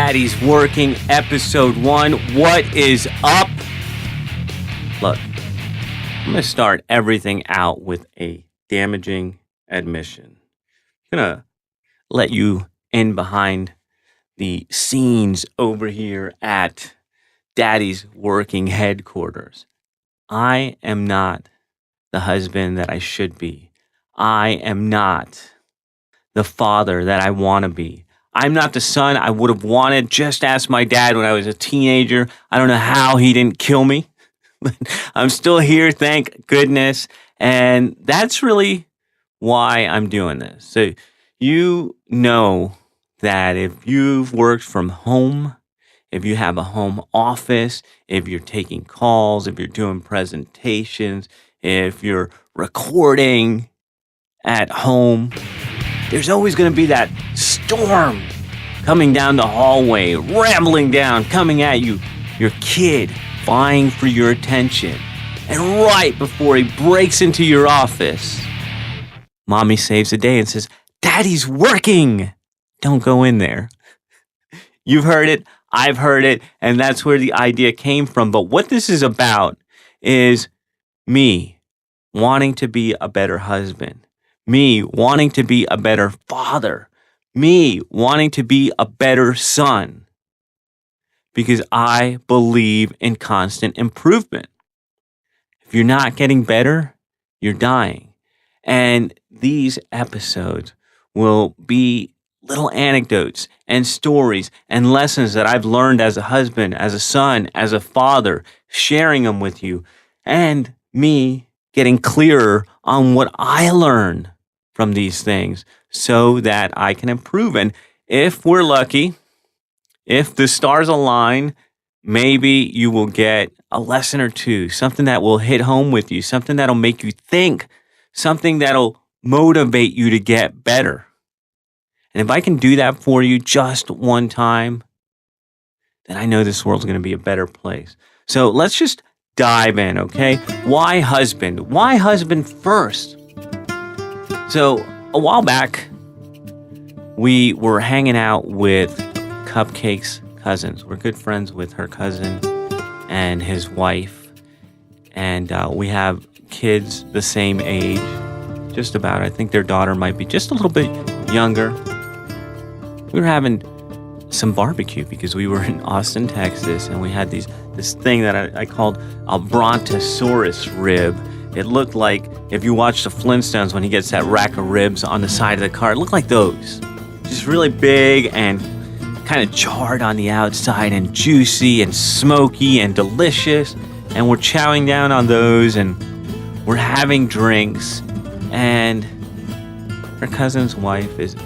Daddy's Working, Episode 1. What is up? Look, I'm going to start everything out with a damaging admission. I'm going to let you in behind the scenes over here at Daddy's Working headquarters. I am not the husband that I should be. I am not the father that I want to be. I'm not the son I would have wanted. Just ask my dad when I was a teenager. I don't know how he didn't kill me. I'm still here, thank goodness. And that's really why I'm doing this. So you know that if you've worked from home, if you have a home office, if you're taking calls, if you're doing presentations, if you're recording at home, there's always going to be that storm coming down the hallway, rambling down, coming at you, your kid vying for your attention. And right before he breaks into your office, Mommy saves the day and says, "Daddy's working." Don't go in there. You've heard it, I've heard it, and that's where the idea came from. But what this is about is me wanting to be a better husband, me wanting to be a better father, me wanting to be a better son, because I believe in constant improvement. If you're not getting better, you're dying. And these episodes will be little anecdotes and stories and lessons that I've learned as a husband, as a son, as a father, sharing them with you, and me getting clearer on what I learn from these things so that I can improve. And if we're lucky, if the stars align, maybe you will get a lesson or two, something that will hit home with you, something that'll make you think, something that'll motivate you to get better. And if I can do that for you just one time, then I know this world's going to be a better place. So let's just dive in, okay? Why husband? Why husband first? So a while back, we were hanging out with Cupcake's cousins. We're good friends with her cousin and his wife. And we have kids the same age, just about. I think their daughter might be just a little bit younger. We were having some barbecue because we were in Austin, Texas, and we had this thing that I called a brontosaurus rib. It looked like, if you watch the Flintstones when he gets that rack of ribs on the side of the car, it looked like those. Just really big and kind of charred on the outside and juicy and smoky and delicious. And we're chowing down on those and we're having drinks. And her cousin's wife is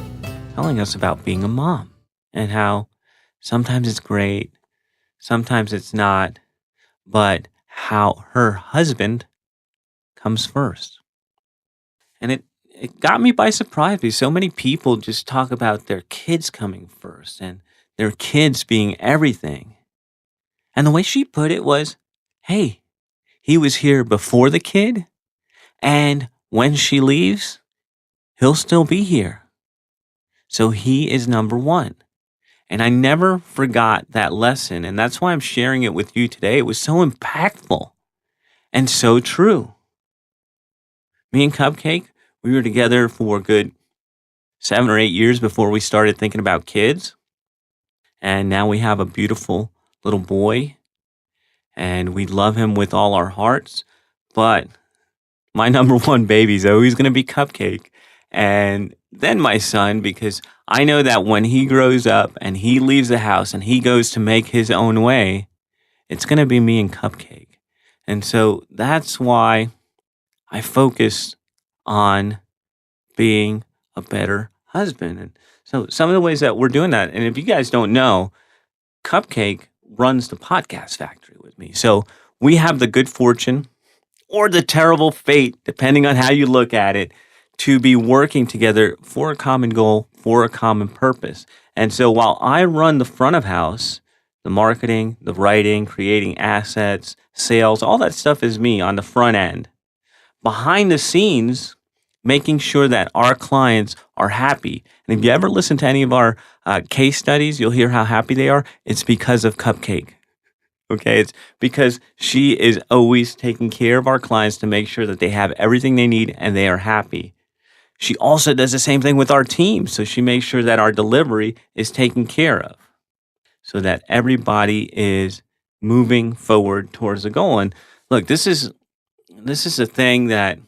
telling us about being a mom and how sometimes it's great, sometimes it's not, but how her husband comes first. And it got me by surprise because so many people just talk about their kids coming first and their kids being everything. And the way she put it was, hey, he was here before the kid, and when she leaves, he'll still be here. So he is number one. And I never forgot that lesson. And that's why I'm sharing it with you today. It was so impactful and so true. Me and Cupcake, we were together for a good 7 or 8 years before we started thinking about kids. And now we have a beautiful little boy. And we love him with all our hearts. But my number one baby is always going to be Cupcake. And then my son, because I know that when he grows up and he leaves the house and he goes to make his own way, it's going to be me and Cupcake. And so that's why I focus on being a better husband. And so some of the ways that we're doing that, and if you guys don't know, Cupcake runs the podcast factory with me. So we have the good fortune or the terrible fate, depending on how you look at it, to be working together for a common goal, for a common purpose. And so while I run the front of house, the marketing, the writing, creating assets, sales, all that stuff is me on the front end. Behind the scenes, making sure that our clients are happy. And if you ever listen to any of our case studies, you'll hear how happy they are. It's because of Cupcake. Okay, it's because she is always taking care of our clients to make sure that they have everything they need and they are happy. She also does the same thing with our team. So she makes sure that our delivery is taken care of so that everybody is moving forward towards the goal. And look, this is a thing that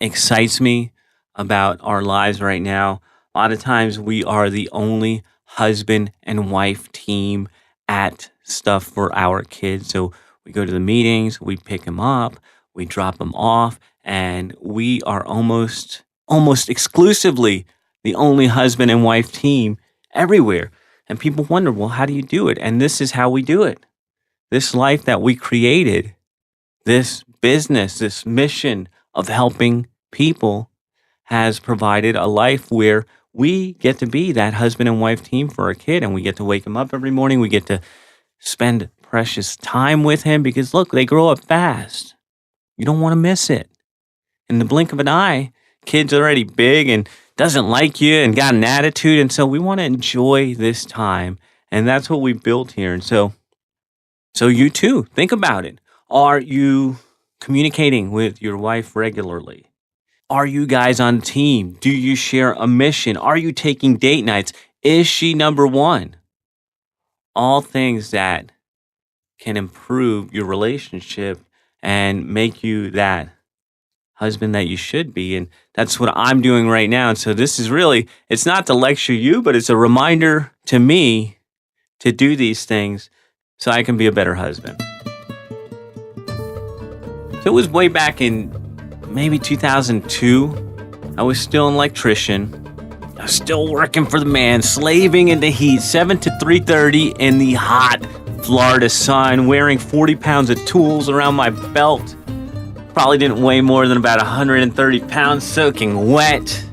excites me about our lives right now. A lot of times we are the only husband and wife team at stuff for our kids. So we go to the meetings, we pick them up, we drop them off, and we are almost exclusively the only husband and wife team everywhere. And people wonder, well, how do you do it? And this is how we do it. This life that we created, this business, this mission of helping people has provided a life where we get to be that husband and wife team for our kid, and we get to wake him up every morning. We get to spend precious time with him because, look, they grow up fast. You don't want to miss it. In the blink of an eye, kid's already big and doesn't like you and got an attitude, and so we want to enjoy this time, and that's what we built here. And so you too, think about it. Are you communicating with your wife regularly? Are you guys on team? Do you share a mission? Are you taking date nights? Is she number one? All things that can improve your relationship and make you that husband that you should be. And that's what I'm doing right now. And so this is really, it's not to lecture you, but it's a reminder to me to do these things so I can be a better husband. So it was way back in maybe 2002. I was still an electrician. I was still working for the man, slaving in the heat, 7 to 3:30 in the hot Florida sun, wearing 40 pounds of tools around my belt. Probably didn't weigh more than about 130 pounds, soaking wet,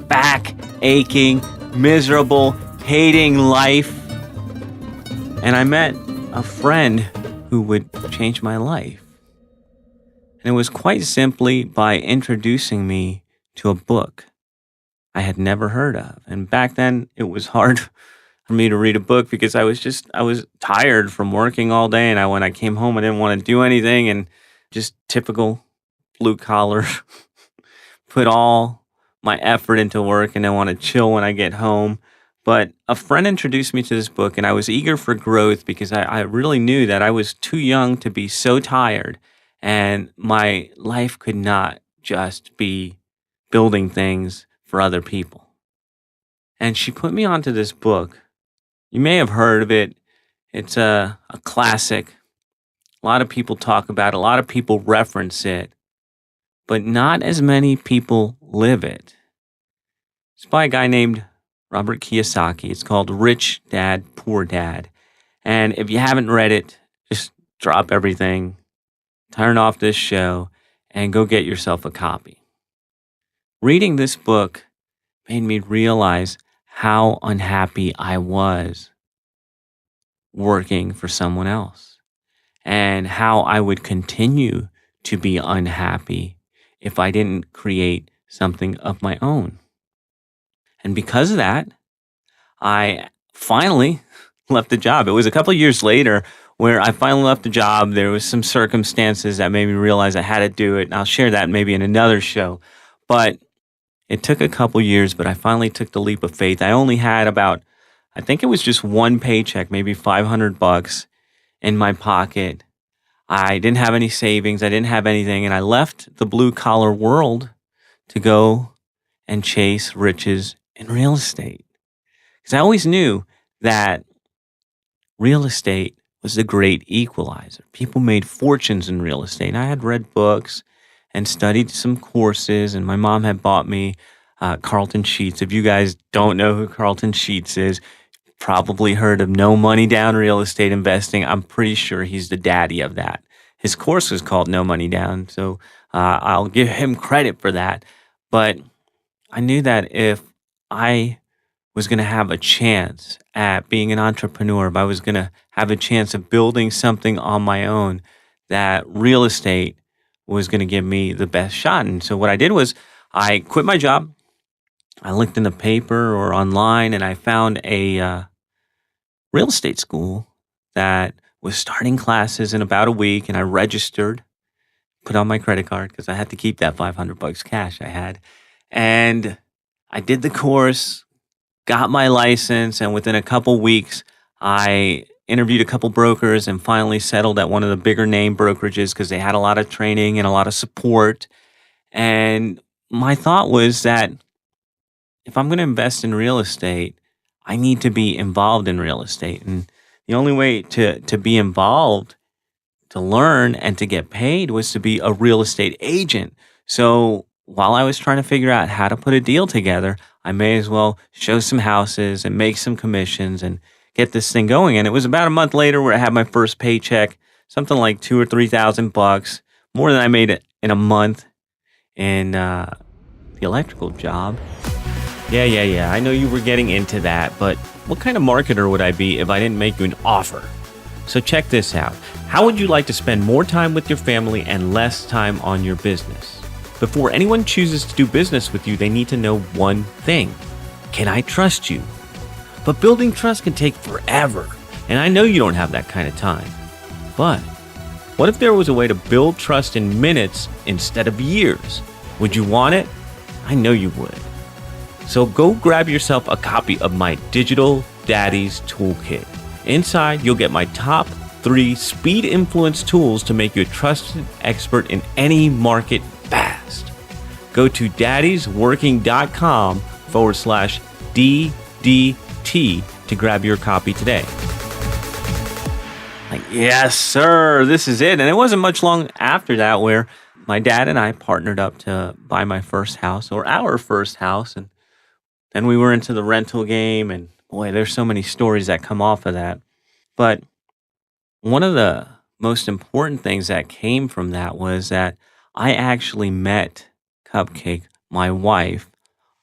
back aching, miserable, hating life. And I met a friend who would change my life. And it was quite simply by introducing me to a book I had never heard of. And back then, it was hard for me to read a book because I was tired from working all day. And when I came home, I didn't want to do anything. And just typical blue collar, put all my effort into work and then want to chill when I get home. But a friend introduced me to this book, and I was eager for growth because I really knew that I was too young to be so tired. And my life could not just be building things for other people. And she put me onto this book. You may have heard of it. It's a classic. A lot of people talk about it. A lot of people reference it. But not as many people live it. It's by a guy named Robert Kiyosaki. It's called Rich Dad, Poor Dad. And if you haven't read it, just drop everything, turn off this show, and go get yourself a copy. Reading this book made me realize how unhappy I was working for someone else and how I would continue to be unhappy if I didn't create something of my own. And because of that, I finally left the job. It was a couple of years later where I finally left the job. There was some circumstances that made me realize I had to do it. And I'll share that maybe in another show. But it took a couple years, but I finally took the leap of faith. I only had about, I think it was just one paycheck, maybe $500 in my pocket. I didn't have any savings. I didn't have anything. And I left the blue collar world to go and chase riches in real estate. Because I always knew that real estate was the great equalizer. People made fortunes in real estate. And I had read books and studied some courses, and my mom had bought me Carlton Sheets. If you guys don't know who Carlton Sheets is, probably heard of No Money Down Real Estate Investing. I'm pretty sure he's the daddy of that. His course was called No Money Down, so I'll give him credit for that. But I knew that if I was going to have a chance at being an entrepreneur, if I was going to have a chance of building something on my own, that real estate was going to give me the best shot. And so what I did was I quit my job. I looked in the paper or online and I found a real estate school that was starting classes in about a week, and I registered, put on my credit card because I had to keep that $500 cash I had. And I did the course, got my license, and within a couple weeks, I interviewed a couple brokers and finally settled at one of the bigger name brokerages because they had a lot of training and a lot of support. And my thought was that if I'm going to invest in real estate, I need to be involved in real estate. And the only way to be involved, to learn, and to get paid was to be a real estate agent. So while I was trying to figure out how to put a deal together, I may as well show some houses and make some commissions and get this thing going. And it was about a month later where I had my first paycheck, something like $2,000 or $3,000, more than I made in a month in the electrical job. Yeah. I know you were getting into that, but what kind of marketer would I be if I didn't make you an offer? So check this out. How would you like to spend more time with your family and less time on your business? Before anyone chooses to do business with you, they need to know one thing. Can I trust you? But building trust can take forever, and I know you don't have that kind of time. But what if there was a way to build trust in minutes instead of years? Would you want it? I know you would. So go grab yourself a copy of my Digital Daddies Toolkit. Inside, you'll get my top 3 speed influence tools to make you a trusted expert in any market fast. Go to daddiesworking.com/DDT to grab your copy today. Like, yes, sir, this is it. And it wasn't much long after that where my dad and I partnered up to buy my first house, or our first house. And then we were into the rental game, and boy, there's so many stories that come off of that. But one of the most important things that came from that was that I actually met Cupcake, my wife,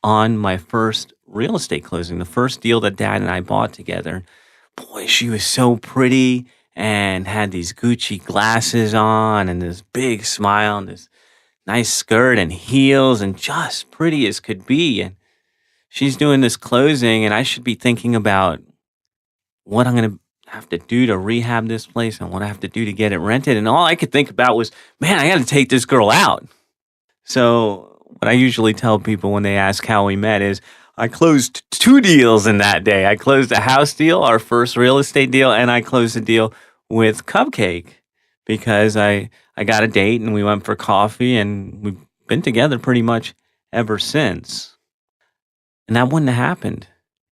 on my first real estate closing, the first deal that Dad and I bought together. Boy, she was so pretty and had these Gucci glasses on and this big smile and this nice skirt and heels and just pretty as could be. And she's doing this closing, and I should be thinking about what I'm going to have to do to rehab this place and what I have to do to get it rented. And all I could think about was, man, I got to take this girl out. So what I usually tell people when they ask how we met is I closed 2 deals in that day. I closed a house deal, our first real estate deal, and I closed a deal with Cupcake because I got a date and we went for coffee, and we've been together pretty much ever since. And that wouldn't have happened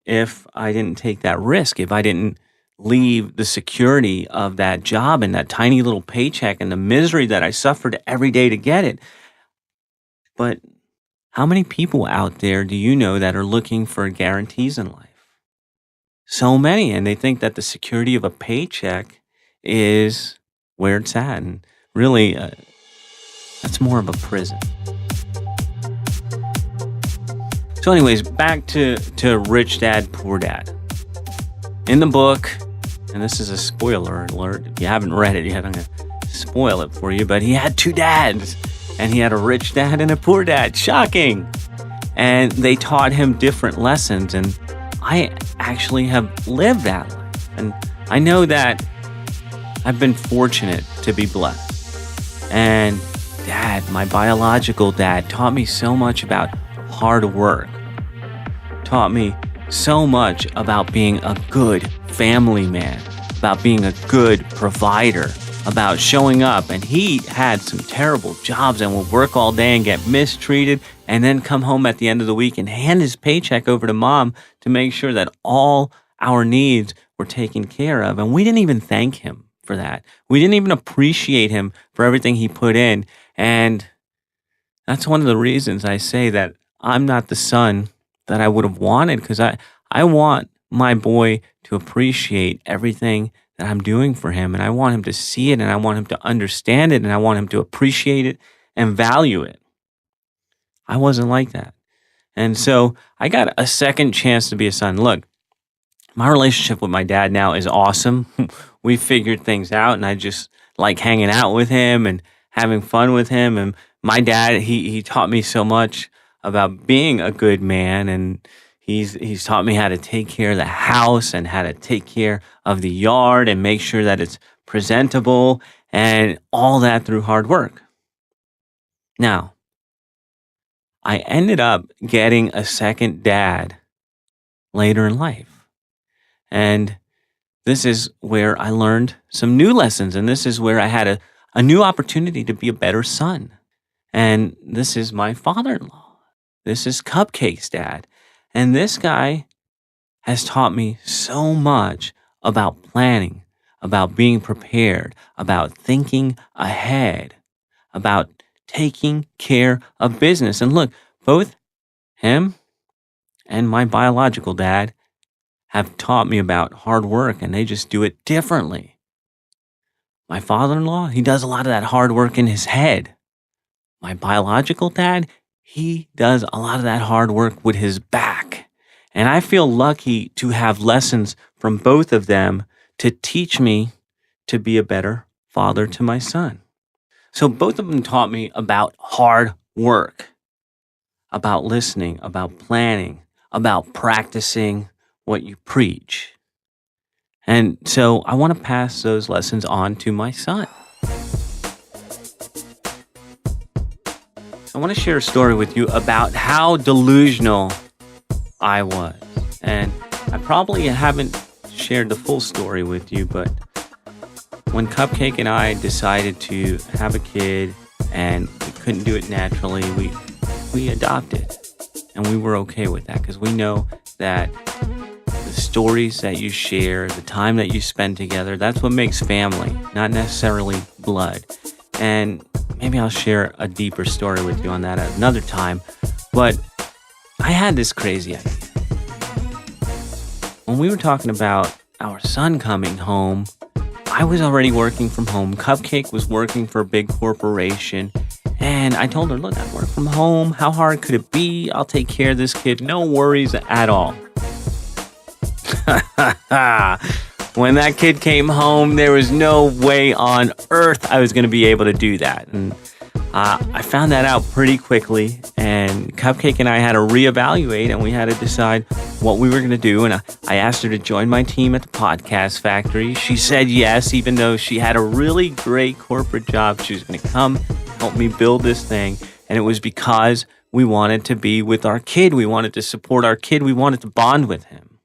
if I didn't take that risk, if I didn't leave the security of that job and that tiny little paycheck and the misery that I suffered every day to get it. But how many people out there do you know that are looking for guarantees in life? So many, and they think that the security of a paycheck is where it's at. And really, that's more of a prison. So anyways, back to Rich Dad, Poor Dad. In the book, and this is a spoiler alert, if you haven't read it yet, I'm going to spoil it for you, but he had 2 dads, and he had a rich dad and a poor dad. Shocking! And they taught him different lessons, and I actually have lived that life. And I know that I've been fortunate to be blessed. And Dad, my biological dad, taught me so much about hard work, taught me so much about being a good family man, about being a good provider, about showing up. And he had some terrible jobs and would work all day and get mistreated, and then come home at the end of the week and hand his paycheck over to Mom to make sure that all our needs were taken care of. And we didn't even thank him for that. We didn't even appreciate him for everything he put in. And that's one of the reasons I say that I'm not the son that I would have wanted, because I want my boy to appreciate everything that I'm doing for him, and I want him to see it, and I want him to understand it, and I want him to appreciate it and value it. I wasn't like that. And so I got a second chance to be a son. Look, my relationship with my dad now is awesome. We figured things out, and I just like hanging out with him and having fun with him. And my dad, he taught me so much about being a good man, and he's taught me how to take care of the house and how to take care of the yard and make sure that it's presentable and all that through hard work. Now, I ended up getting a second dad later in life. And this is where I learned some new lessons. And this is where I had a new opportunity to be a better son. And this is my father-in-law. This is Cupcake's dad. And this guy has taught me so much about planning, about being prepared, about thinking ahead, about taking care of business. And look, both him and my biological dad have taught me about hard work, and they just do it differently. My father-in-law, he does a lot of that hard work in his head. My biological dad, he does a lot of that hard work with his back. And I feel lucky to have lessons from both of them to teach me to be a better father to my son. So both of them taught me about hard work, about listening, about planning, about practicing what you preach. And so I want to pass those lessons on to my son. I want to share a story with you about how delusional I was. And I probably haven't shared the full story with you, but when Cupcake and I decided to have a kid and we couldn't do it naturally, we adopted. And we were okay with that because we know that the stories that you share, the time that you spend together, that's what makes family, not necessarily blood. And maybe I'll share a deeper story with you on that at another time. But I had this crazy idea. When we were talking about our son coming home, I was already working from home. Cupcake was working for a big corporation. And I told her, look, I work from home. How hard could it be? I'll take care of this kid. No worries at all. When that kid came home, there was no way on earth I was going to be able to do that. And I found that out pretty quickly. And Cupcake and I had to reevaluate, and we had to decide what we were going to do. And I asked her to join my team at the podcast factory. She said yes, even though she had a really great corporate job. She was going to come help me build this thing. And it was because we wanted to be with our kid. We wanted to support our kid. We wanted to bond with him.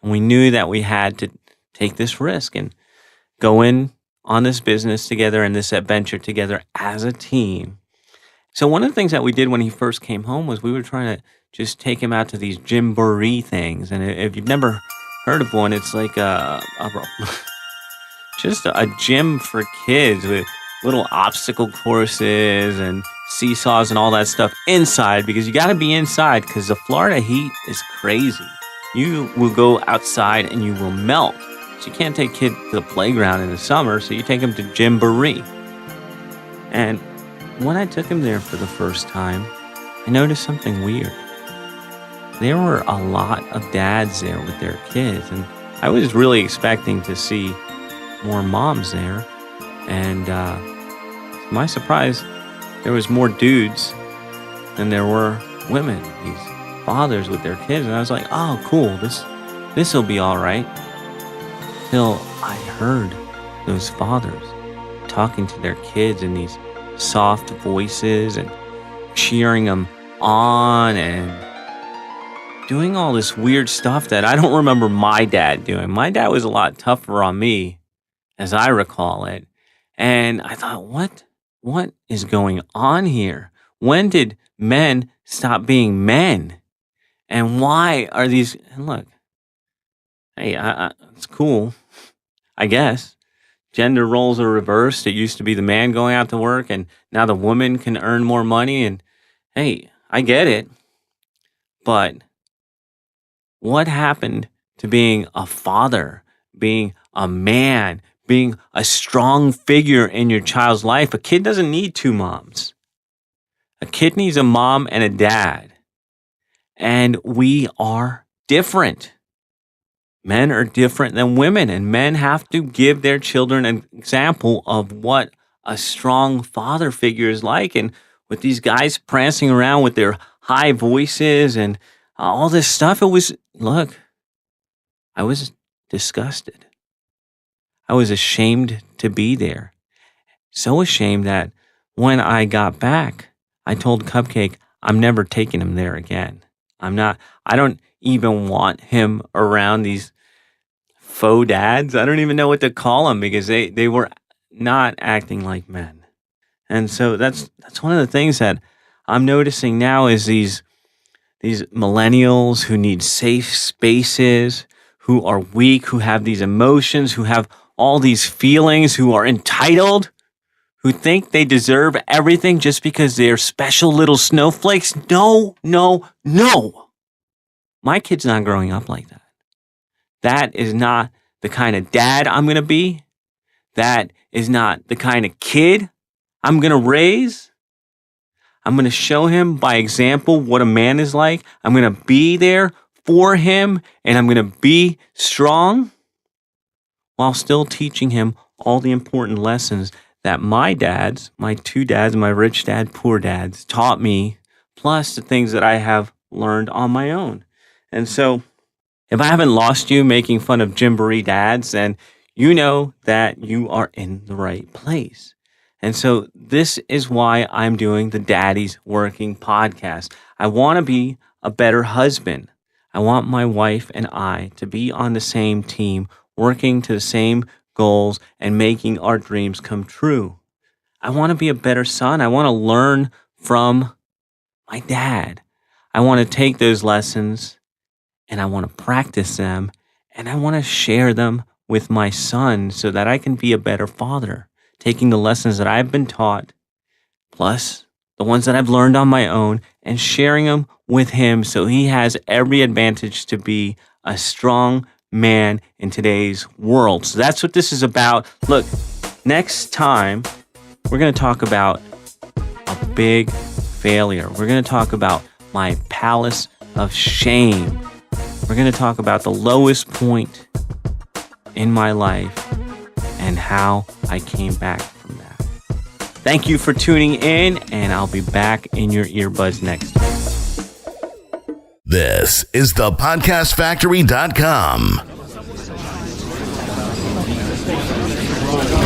And we knew that we had to take this risk and go in on this business together and this adventure together as a team. So one of the things that we did when he first came home was we were trying to just take him out to these gymboree things. And if you've never heard of one, it's like just a gym for kids with little obstacle courses and seesaws and all that stuff inside, because you got to be inside because the Florida heat is crazy. You will go outside and you will melt. So you can't take kids to the playground in the summer, so you take them to Gymboree. And when I took him there for the first time, I noticed something weird. There were a lot of dads there with their kids, and I was really expecting to see more moms there. And to my surprise, there was more dudes than there were women, these fathers with their kids. And I was like, oh, cool, this will be all right. Till I heard those fathers talking to their kids in these soft voices and cheering them on and doing all this weird stuff that I don't remember my dad doing. My dad was a lot tougher on me, as I recall it. And I thought, what is going on here? When did men stop being men? And why are these... And look, hey, it's cool, I guess. Gender roles are reversed. It used to be the man going out to work, and now the woman can earn more money. And hey, I get it. But what happened to being a father, being a man, being a strong figure in your child's life? A kid doesn't need two moms. A kid needs a mom and a dad. And we are different. Men are different than women, and men have to give their children an example of what a strong father figure is like. And with these guys prancing around with their high voices and all this stuff. I was disgusted. I was ashamed to be there. So ashamed that when I got back, I told Cupcake, I'm never taking him there again. I don't even want him around these faux dads. I don't even know what to call them because they were not acting like men. And so that's one of the things that I'm noticing now is these millennials who need safe spaces, who are weak, who have these emotions, who have all these feelings, who are entitled, who think they deserve everything just because they're special little snowflakes. No. My kid's not growing up like that. That is not the kind of dad I'm going to be. That is not the kind of kid I'm going to raise. I'm going to show him by example what a man is like. I'm going to be there for him, and I'm going to be strong while still teaching him all the important lessons that my dads, my two dads, my rich dad, poor dads, taught me, plus the things that I have learned on my own. And so if I haven't lost you making fun of Gymboree dads, then you know that you are in the right place. And so this is why I'm doing the Daddy's Working podcast. I want to be a better husband. I want my wife and I to be on the same team, working to the same goals and making our dreams come true. I want to be a better son. I want to learn from my dad. I want to take those lessons and I want to practice them and I want to share them with my son so that I can be a better father, taking the lessons that I've been taught, plus the ones that I've learned on my own, and sharing them with him so he has every advantage to be a strong man in today's world. So that's what this is about. Look, next time, we're going to talk about a big failure. We're going to talk about my palace of shame. We're going to talk about the lowest point in my life and how I came back from that. Thank you for tuning in, and I'll be back in your earbuds next time. This is thepodcastfactory.com.